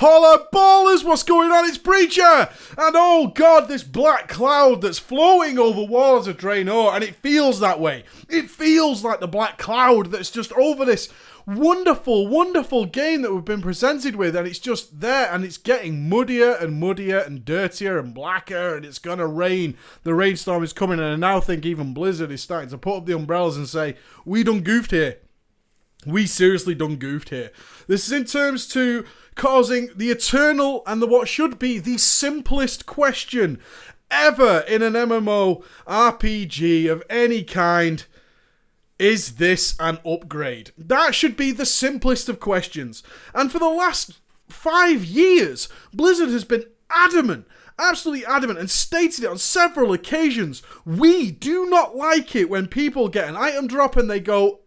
Holla ballers, what's going on? It's Preacher! And oh god, this black cloud that's flowing over Walls of Draenor, and it feels that way. It feels like the black cloud that's just over this wonderful, wonderful game that we've been presented with, and it's just there, and it's getting muddier and muddier and dirtier and blacker, and it's gonna rain. The rainstorm is coming, and I now think even Blizzard is starting to put up the umbrellas and say, we done goofed here. We seriously done goofed here. This is in terms to causing the eternal and the what should be the simplest question ever in an MMO RPG of any kind. Is this an upgrade? That should be the simplest of questions. And for the last 5 years, Blizzard has been adamant, absolutely adamant, and stated it on several occasions. We do not like it when people get an item drop and they go,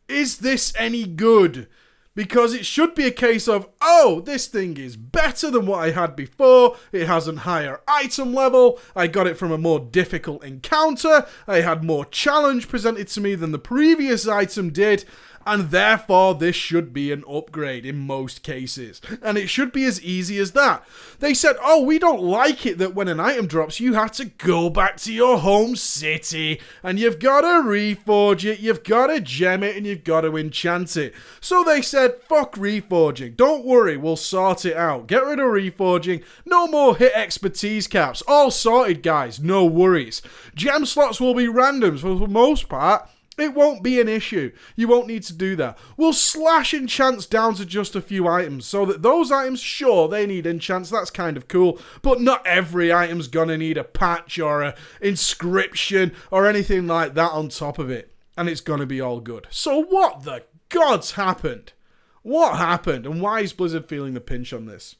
is this any good? Because it should be a case of, oh, this thing is better than what I had before, it has a higher item level, I got it from a more difficult encounter, I had more challenge presented to me than the previous item did, and therefore this should be an upgrade in most cases. And it should be as easy as that. They said, oh, we don't like it that when an item drops, you have to go back to your home city, and you've got to reforge it, you've got to gem it, and you've got to enchant it. So they said, fuck reforging. Don't worry, we'll sort it out. Get rid of reforging. No more hit expertise caps. All sorted, guys. No worries. Gem slots will be random, so for the most part, it won't be an issue. You won't need to do that. We'll slash enchants down to just a few items so that those items, sure, they need enchants. That's kind of cool. But not every item's gonna need a patch or a inscription or anything like that on top of it. And it's gonna be all good. So what the gods happened? What happened? And why is Blizzard feeling the pinch on this?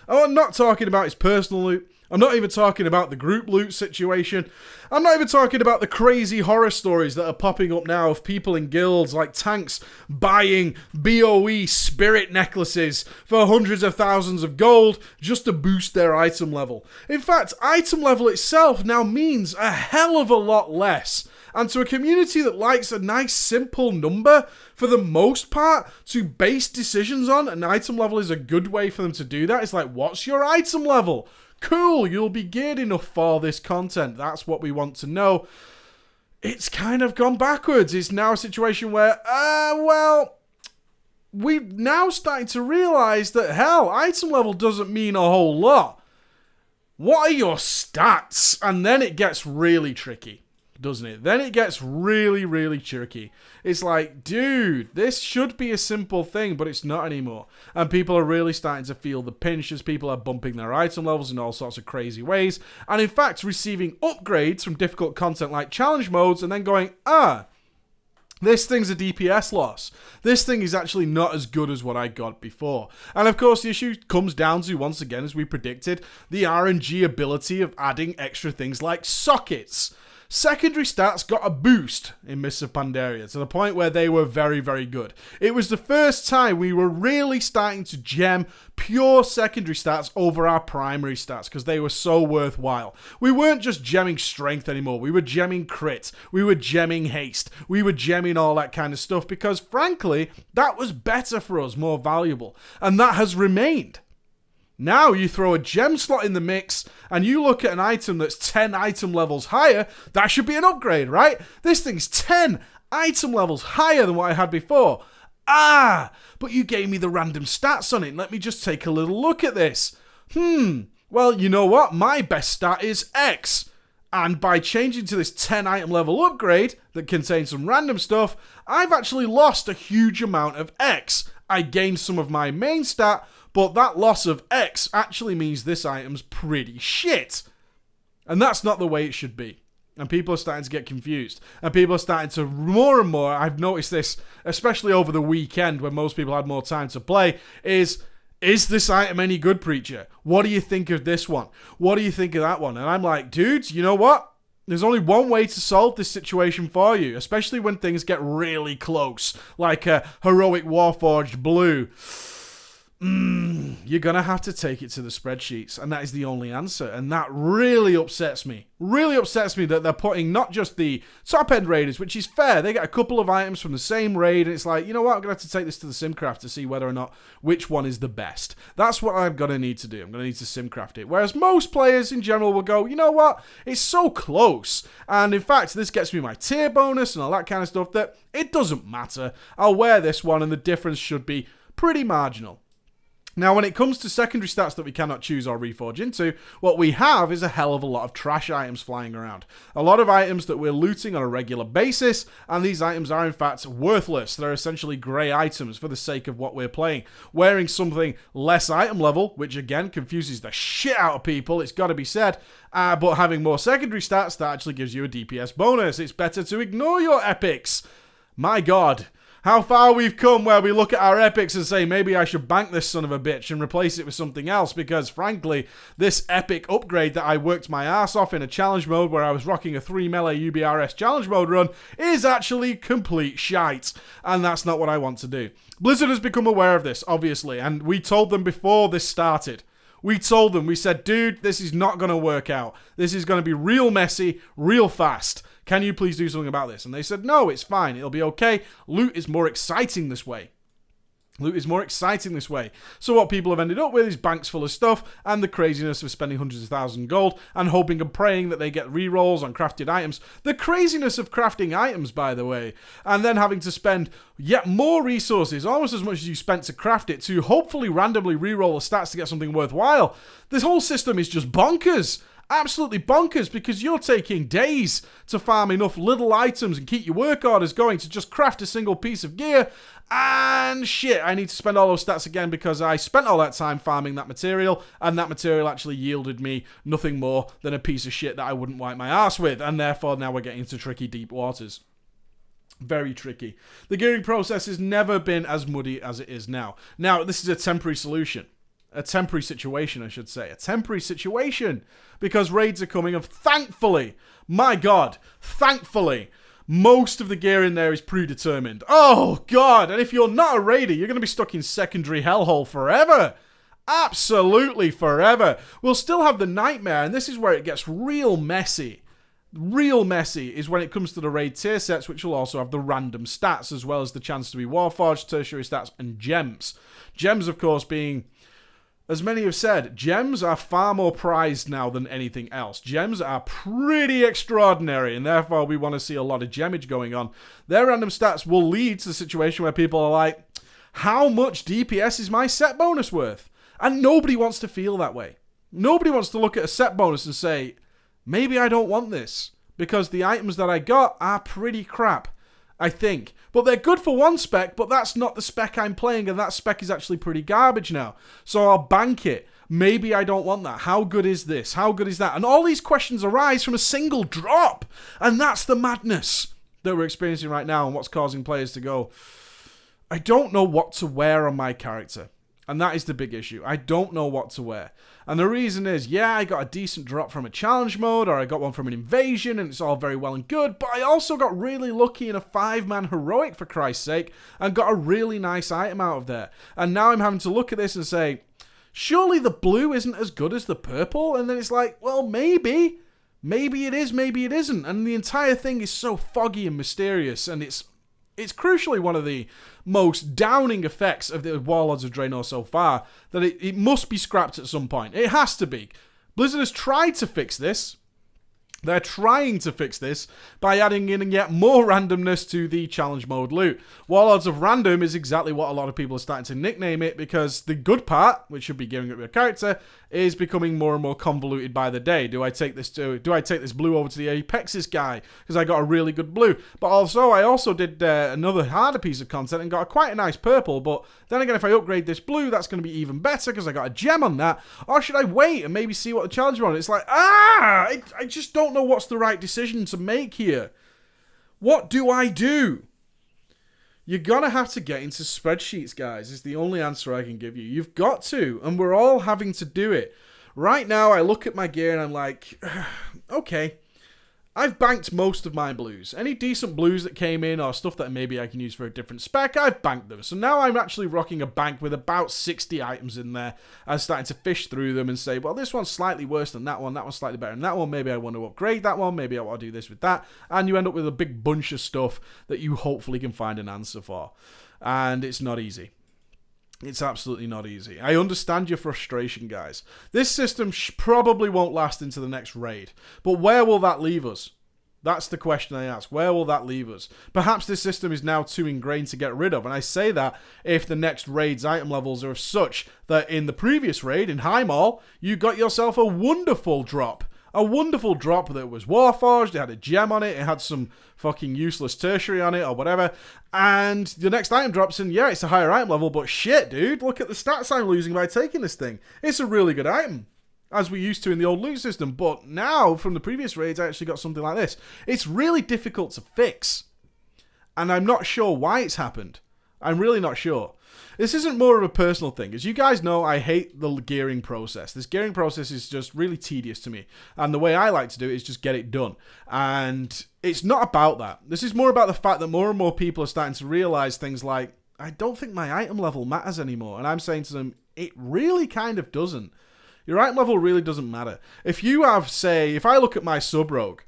Oh, I'm not talking about his personal loot. I'm not even talking about the group loot situation. I'm not even talking about the crazy horror stories that are popping up now of people in guilds like tanks buying BOE spirit necklaces for hundreds of thousands of gold just to boost their item level. In fact, item level itself now means a hell of a lot less. And to a community that likes a nice simple number, for the most part, to base decisions on, an item level is a good way for them to do that. It's like, what's your item level? Cool, you'll be geared enough for this content. That's what we want to know. It's kind of gone backwards. It's now a situation where, we're now starting to realise that, hell, item level doesn't mean a whole lot. What are your stats? And then it gets really tricky, doesn't it? Then it gets really, really tricky. It's like, dude, this should be a simple thing, but it's not anymore. And people are really starting to feel the pinch as people are bumping their item levels in all sorts of crazy ways. And in fact, receiving upgrades from difficult content like challenge modes and then going, this thing's a DPS loss. This thing is actually not as good as what I got before. And of course, the issue comes down to, once again, as we predicted, the RNG ability of adding extra things like sockets. Secondary stats got a boost in Mists of Pandaria to the point where they were very, very good. It was the first time we were really starting to gem pure secondary stats over our primary stats because they were so worthwhile. We weren't just gemming strength anymore. We were gemming crit. We were gemming haste. We were gemming all that kind of stuff because, frankly, that was better for us, more valuable. And that has remained. Now you throw a gem slot in the mix and you look at an item that's 10 item levels higher, that should be an upgrade, right? This thing's 10 item levels higher than what I had before. But you gave me the random stats on it. Let me just take a little look at this. Well, you know what? My best stat is X. And by changing to this 10 item level upgrade that contains some random stuff, I've actually lost a huge amount of X. I gained some of my main stat, but that loss of X actually means this item's pretty shit. And that's not the way it should be. And people are starting to get confused. And people are starting to, more and more, I've noticed this, especially over the weekend when most people had more time to play, is this item any good, Preacher? What do you think of this one? What do you think of that one? And I'm like, dudes, you know what? There's only one way to solve this situation for you, especially when things get really close, like a Heroic Warforged Blue. You're going to have to take it to the spreadsheets, and that is the only answer. And that really upsets me. Really upsets me that they're putting not just the top-end raiders, which is fair. They get a couple of items from the same raid, and it's like, you know what? I'm going to have to take this to the Simcraft to see whether or not which one is the best. That's what I'm going to need to do. I'm going to need to Simcraft it. Whereas most players in general will go, you know what? It's so close. And in fact, this gets me my tier bonus and all that kind of stuff that it doesn't matter. I'll wear this one, and the difference should be pretty marginal. Now, when it comes to secondary stats that we cannot choose or reforge into, what we have is a hell of a lot of trash items flying around. A lot of items that we're looting on a regular basis, and these items are in fact worthless. They're essentially grey items for the sake of what we're playing. Wearing something less item level, which again confuses the shit out of people, it's got to be said, but having more secondary stats, that actually gives you a DPS bonus. It's better to ignore your epics. My god. How far we've come where we look at our epics and say, maybe I should bank this son of a bitch and replace it with something else, because frankly, this epic upgrade that I worked my ass off in a challenge mode where I was rocking a 3 melee UBRS challenge mode run is actually complete shite. And that's not what I want to do. Blizzard has become aware of this, obviously, and we told them before this started. We told them, we said, dude, this is not going to work out. This is going to be real messy, real fast. Can you please do something about this? And they said, no, it's fine. It'll be okay. Loot is more exciting this way. Loot is more exciting this way. So what people have ended up with is banks full of stuff and the craziness of spending hundreds of thousands of gold and hoping and praying that they get rerolls on crafted items. The craziness of crafting items, by the way, and then having to spend yet more resources, almost as much as you spent to craft it, to hopefully randomly reroll the stats to get something worthwhile. This whole system is just bonkers. Absolutely bonkers, because you're taking days to farm enough little items and keep your work orders going to just craft a single piece of gear, and shit, I need to spend all those stats again because I spent all that time farming that material, and that material actually yielded me nothing more than a piece of shit that I wouldn't wipe my ass with, and therefore now we're getting into tricky deep waters. Very tricky. The gearing process has never been as muddy as it is now. Now, this is a temporary solution. A temporary situation, I should say. A temporary situation. Because raids are coming, and thankfully, my god, thankfully, most of the gear in there is predetermined. Oh god, and if you're not a raider, you're going to be stuck in secondary hellhole forever. Absolutely forever. We'll still have the nightmare, and this is where it gets real messy. Real messy is when it comes to the raid tier sets, which will also have the random stats, as well as the chance to be Warforged, tertiary stats, and gems. Gems, of course, being... As many have said, gems are far more prized now than anything else. Gems are pretty extraordinary, and therefore we want to see a lot of gemage going on. Their random stats will lead to the situation where people are like, how much DPS is my set bonus worth? And nobody wants to feel that way. Nobody wants to look at a set bonus and say, maybe I don't want this, because the items that I got are pretty crap, I think. But they're good for one spec, but that's not the spec I'm playing, and that spec is actually pretty garbage now. So I'll bank it. Maybe I don't want that. How good is this? How good is that? And all these questions arise from a single drop. And that's the madness that we're experiencing right now, and what's causing players to go, I don't know what to wear on my character. And that is the big issue. I don't know what to wear. And the reason is, yeah, I got a decent drop from a challenge mode, or I got one from an invasion, and it's all very well and good, but I also got really lucky in a 5-man heroic, for Christ's sake, and got a really nice item out of there. And now I'm having to look at this and say, surely the blue isn't as good as the purple? And then it's like, well, maybe. Maybe it is, maybe it isn't. And the entire thing is so foggy and mysterious, and it's crucially one of the most downing effects of the Warlords of Draenor so far, that it must be scrapped at some point. It has to be. Blizzard has tried to fix this. They're trying to fix this by adding in yet more randomness to the challenge mode loot. Warlords of Random is exactly what a lot of people are starting to nickname it, because the good part, which should be gearing up your character, is becoming more and more convoluted by the day. Do I take this blue over to the Apexis guy because I got a really good blue? But also, I also did another harder piece of content and got quite a nice purple. But then again, if I upgrade this blue, that's going to be even better because I got a gem on that. Or should I wait and maybe see what the challenge on? It's like, I just don't know what's the right decision to make here. What do I do? You're going to have to get into spreadsheets, guys, is the only answer I can give you. You've got to, and we're all having to do it. Right now, I look at my gear and I'm like, okay, I've banked most of my blues. Any decent blues that came in or stuff that maybe I can use for a different spec, I've banked them. So now I'm actually rocking a bank with about 60 items in there. I'm starting to fish through them and say, well, this one's slightly worse than that one's slightly better than that one. Maybe I want to upgrade that one. Maybe I want to do this with that. And you end up with a big bunch of stuff that you hopefully can find an answer for. And it's not easy. It's absolutely not easy. I understand your frustration, guys. This system probably won't last into the next raid. But where will that leave us? That's the question I ask. Where will that leave us? Perhaps this system is now too ingrained to get rid of. And I say that if the next raid's item levels are such that in the previous raid, in High Mall, you got yourself a wonderful drop. A wonderful drop that was Warforged, it had a gem on it, it had some fucking useless tertiary on it or whatever, and the next item drops in, yeah, it's a higher item level, but shit, dude, look at the stats I'm losing by taking this thing. It's a really good item, as we used to in the old loot system, but now, from the previous raids, I actually got something like this. It's really difficult to fix, and I'm not sure why it's happened. I'm really not sure. This isn't more of a personal thing. As you guys know, I hate the gearing process. This gearing process is just really tedious to me. And the way I like to do it is just get it done. And it's not about that. This is more about the fact that more and more people are starting to realize things like, I don't think my item level matters anymore. And I'm saying to them, it really kind of doesn't. Your item level really doesn't matter. If you have, say, if I look at my sub-rogue,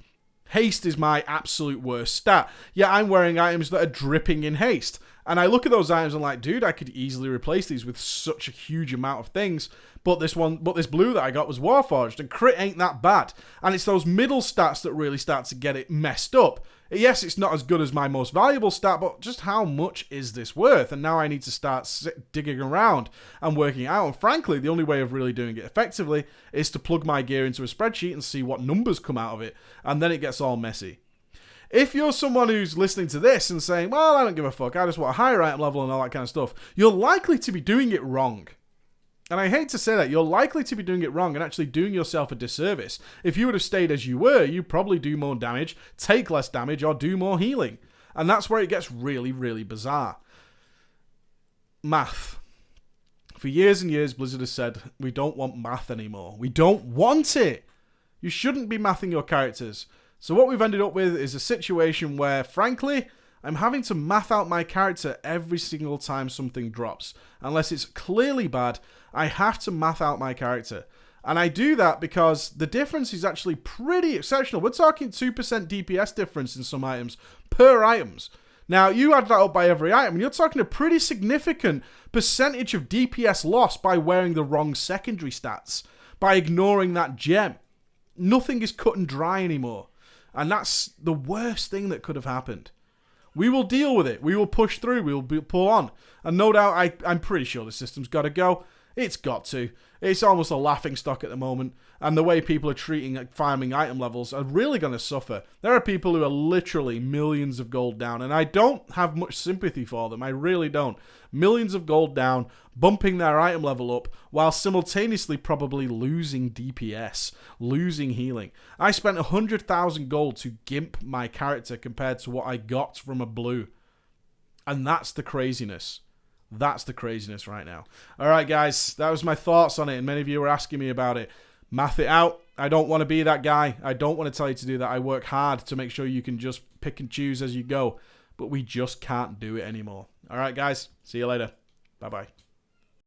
haste is my absolute worst stat. Yeah, I'm wearing items that are dripping in haste. And I look at those items and I'm like, dude, I could easily replace these with such a huge amount of things. But this blue that I got was Warforged, and crit ain't that bad. And it's those middle stats that really start to get it messed up. Yes, it's not as good as my most valuable stat, but just how much is this worth? And now I need to start digging around and working it out. And frankly, the only way of really doing it effectively is to plug my gear into a spreadsheet and see what numbers come out of it. And then it gets all messy. If you're someone who's listening to this and saying, well, I don't give a fuck, I just want a higher item level and all that kind of stuff, you're likely to be doing it wrong. And I hate to say that, you're likely to be doing it wrong and actually doing yourself a disservice. If you would have stayed as you were, you'd probably do more damage, take less damage, or do more healing. And that's where it gets really, really bizarre. Math. For years and years, Blizzard has said, we don't want math anymore. We don't want it. You shouldn't be mathing your characters. So what we've ended up with is a situation where, frankly, I'm having to math out my character every single time something drops. Unless it's clearly bad, I have to math out my character. And I do that because the difference is actually pretty exceptional. We're talking 2% DPS difference in some items per items. Now, you add that up by every item, and you're talking a pretty significant percentage of DPS loss by wearing the wrong secondary stats, by ignoring that gem. Nothing is cut and dry anymore. And that's the worst thing that could have happened. We will deal with it. We will push through. We will pull on. And no doubt, I'm pretty sure the system's got to go. It's got to. It's almost a laughing stock at the moment. And the way people are treating farming item levels are really going to suffer. There are people who are literally millions of gold down. And I don't have much sympathy for them. I really don't. Millions of gold down, bumping their item level up, while simultaneously probably losing DPS, losing healing. I spent 100,000 gold to gimp my character compared to what I got from a blue. And that's the craziness. That's the craziness right now. Alright guys, that was my thoughts on it, and many of you were asking me about it. Math it out. I don't want to be that guy. I don't want to tell you to do that. I work hard to make sure you can just pick and choose as you go. But we just can't do it anymore. Alright guys, see you later. Bye-bye.